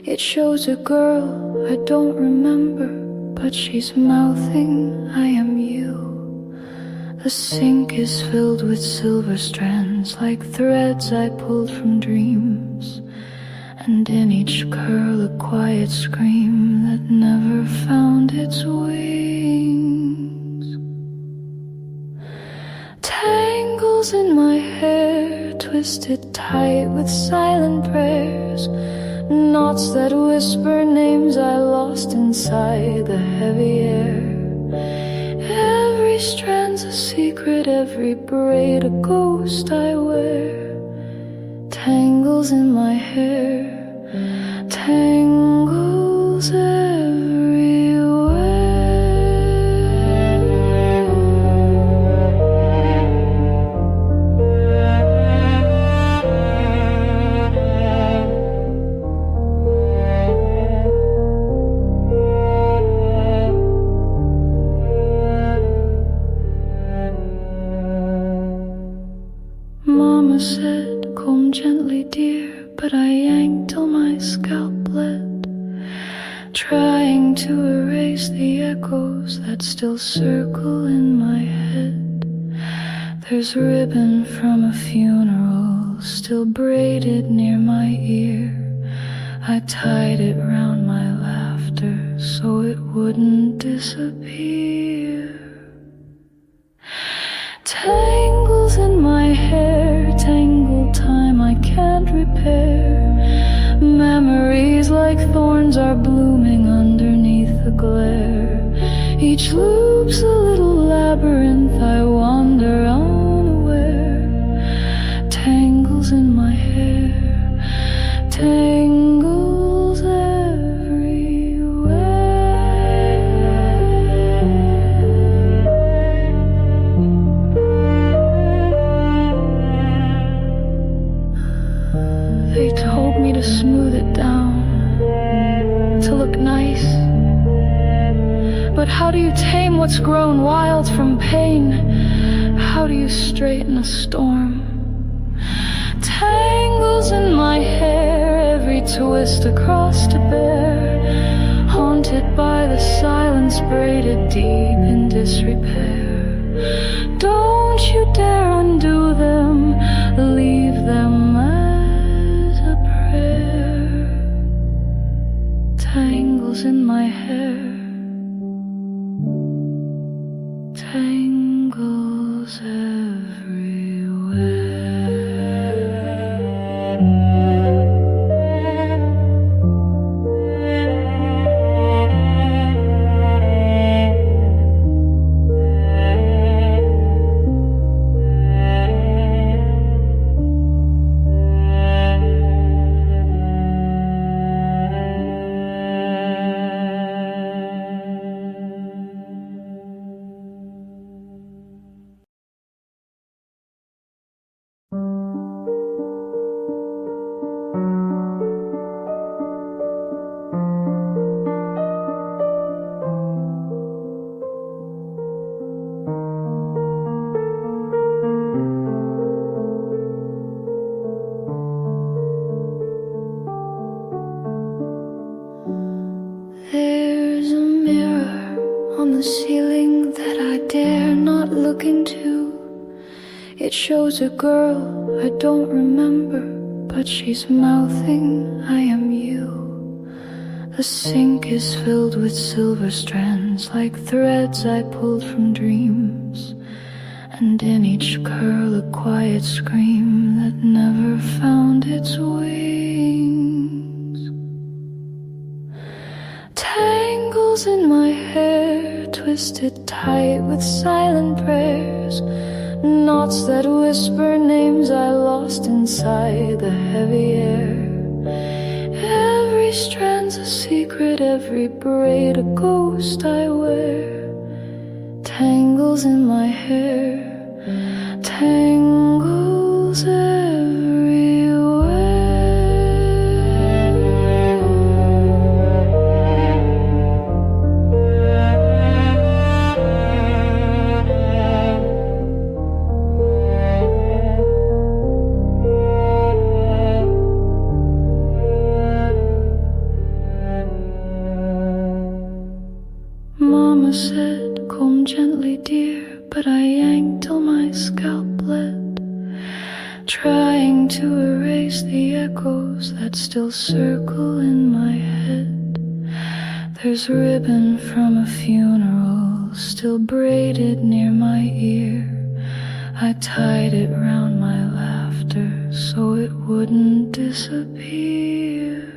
It shows a girl I don't remember, but she's mouthing, I am you. The sink is filled with silver strands, like threads I pulled from dreams. And in each curl a quiet scream that never found its wings. Tangles in my hair, twisted tight with silent prayers. Knots that whisper names I lost inside the heavy air. Every strand's a secret, every braid a ghost I wear. Tangles in my hair, tangles everywhere. Mama said, comb gently, dear, but I yanked till my scalp bled, trying to erase the echoes that still circle in my head. There's ribbon from a funeral still braided near my ear. I tied it round my laughter so it wouldn't disappear. Tangles in my hair, tangled time I can't repair. Memories like thorns are blooming underneath the glare. Each loop's a little labyrinth, I wander unaware. Tangles in my hair, tangles everywhere. They told me to smooth it down, to look nice. But how do you tame what's grown wild from pain? How do you straighten a storm? Tangles in my hair, every twist across to bear. Haunted by the silence, braided deep in disrepair. Don't you dare undo them, leave them as a prayer. Tangles in my hair, tangles everywhere. There's a mirror on the ceiling that I dare not look into. It shows a girl I don't remember, but she's mouthing, I am you. The sink is filled with silver strands, like threads I pulled from dreams. And in each curl a quiet scream that never found its wings. Tangles in my hair, twisted tight with silent prayers. Knots that whisper names I lost inside the heavy air. Every strand's a secret, every braid a ghost I wear. Tangles in my hair, tangles everywhere. Mama said, comb gently, dear, but I yanked till my scalp bled, trying to erase the echoes that still circle in my head. There's ribbon from a funeral still braided near my ear. I tied it round my laughter so it wouldn't disappear.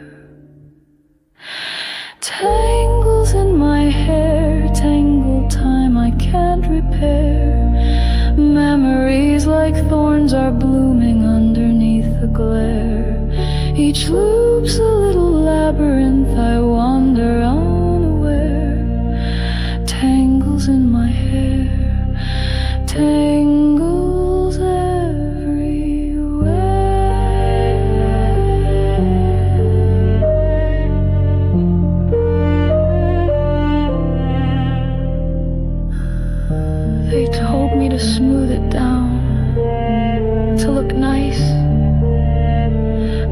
Tangles in my hair, tangled time I can't repair. Memories like thorns are blooming underneath the glare. Each loop's a little labyrinth, I wander unaware. Tangles in my hair, tangles everywhere. They told me to smooth it down, to look nice.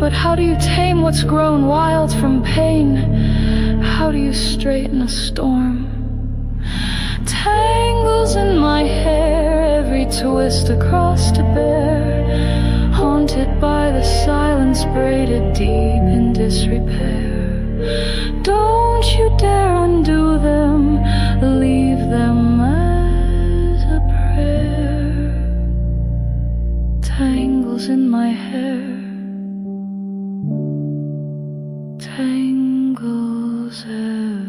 But how do you tame what's grown wild from pain? How do you straighten a storm? Tangles in my hair, every twist across to bear, haunted by the silence braided deep in disrepair. Don't you dare undo them, leave them as a prayer. Tangles in my hair, tangles everywhere.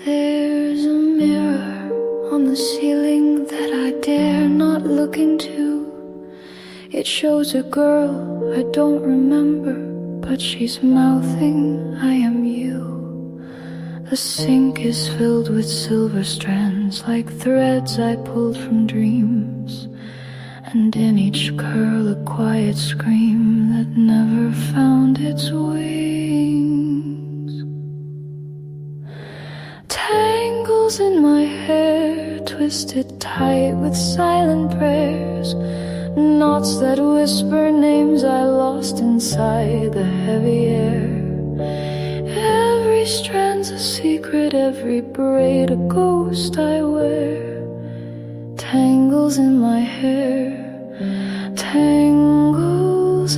There's a mirror on the ceiling that I dare not look into. It shows a girl I don't remember, but she's mouthing, I am you. The sink is filled with silver strands, like threads I pulled from dreams, and in each curl a quiet scream that never found its wings. Tangles in my hair, twisted tight with silent prayers, knots that whisper names I lost inside the heavy air. Every strand's a secret, every braid a ghost I wear. Tangles in my hair, tangles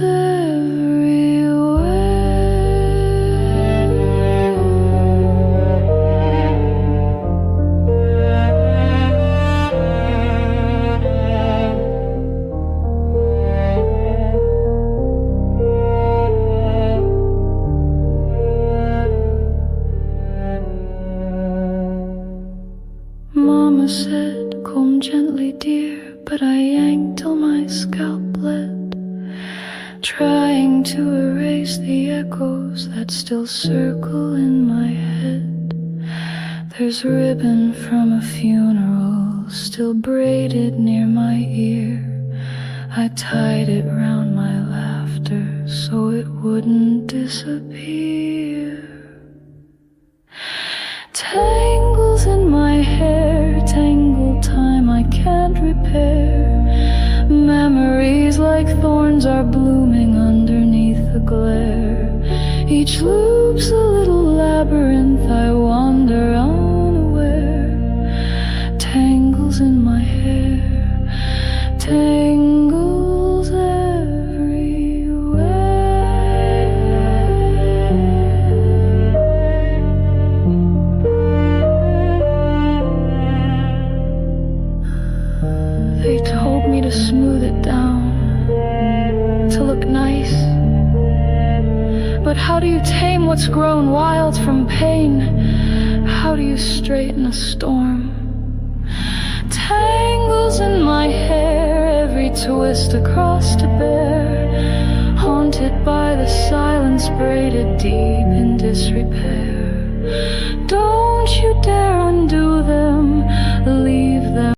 Mama said, comb gently, dear, but I yanked till my scalp bled, trying to erase the echoes that still circle in my head. There's ribbon from a funeral still braided near my ear. I tied it round my laughter so it wouldn't disappear. Tangles in my hair, tangled time I can't repair. Memories like thorns are blooming underneath the glare. Each loop's a little labyrinth, I wander unaware. Tangles in my hair, tangles everywhere. They told me to smooth it down, to look nice. But how do you tame what's grown wild from pain? How do you straighten a storm? Tangles in my hair, every twist across to bear, haunted by the silence braided deep in disrepair. Don't you dare undo them, leave them.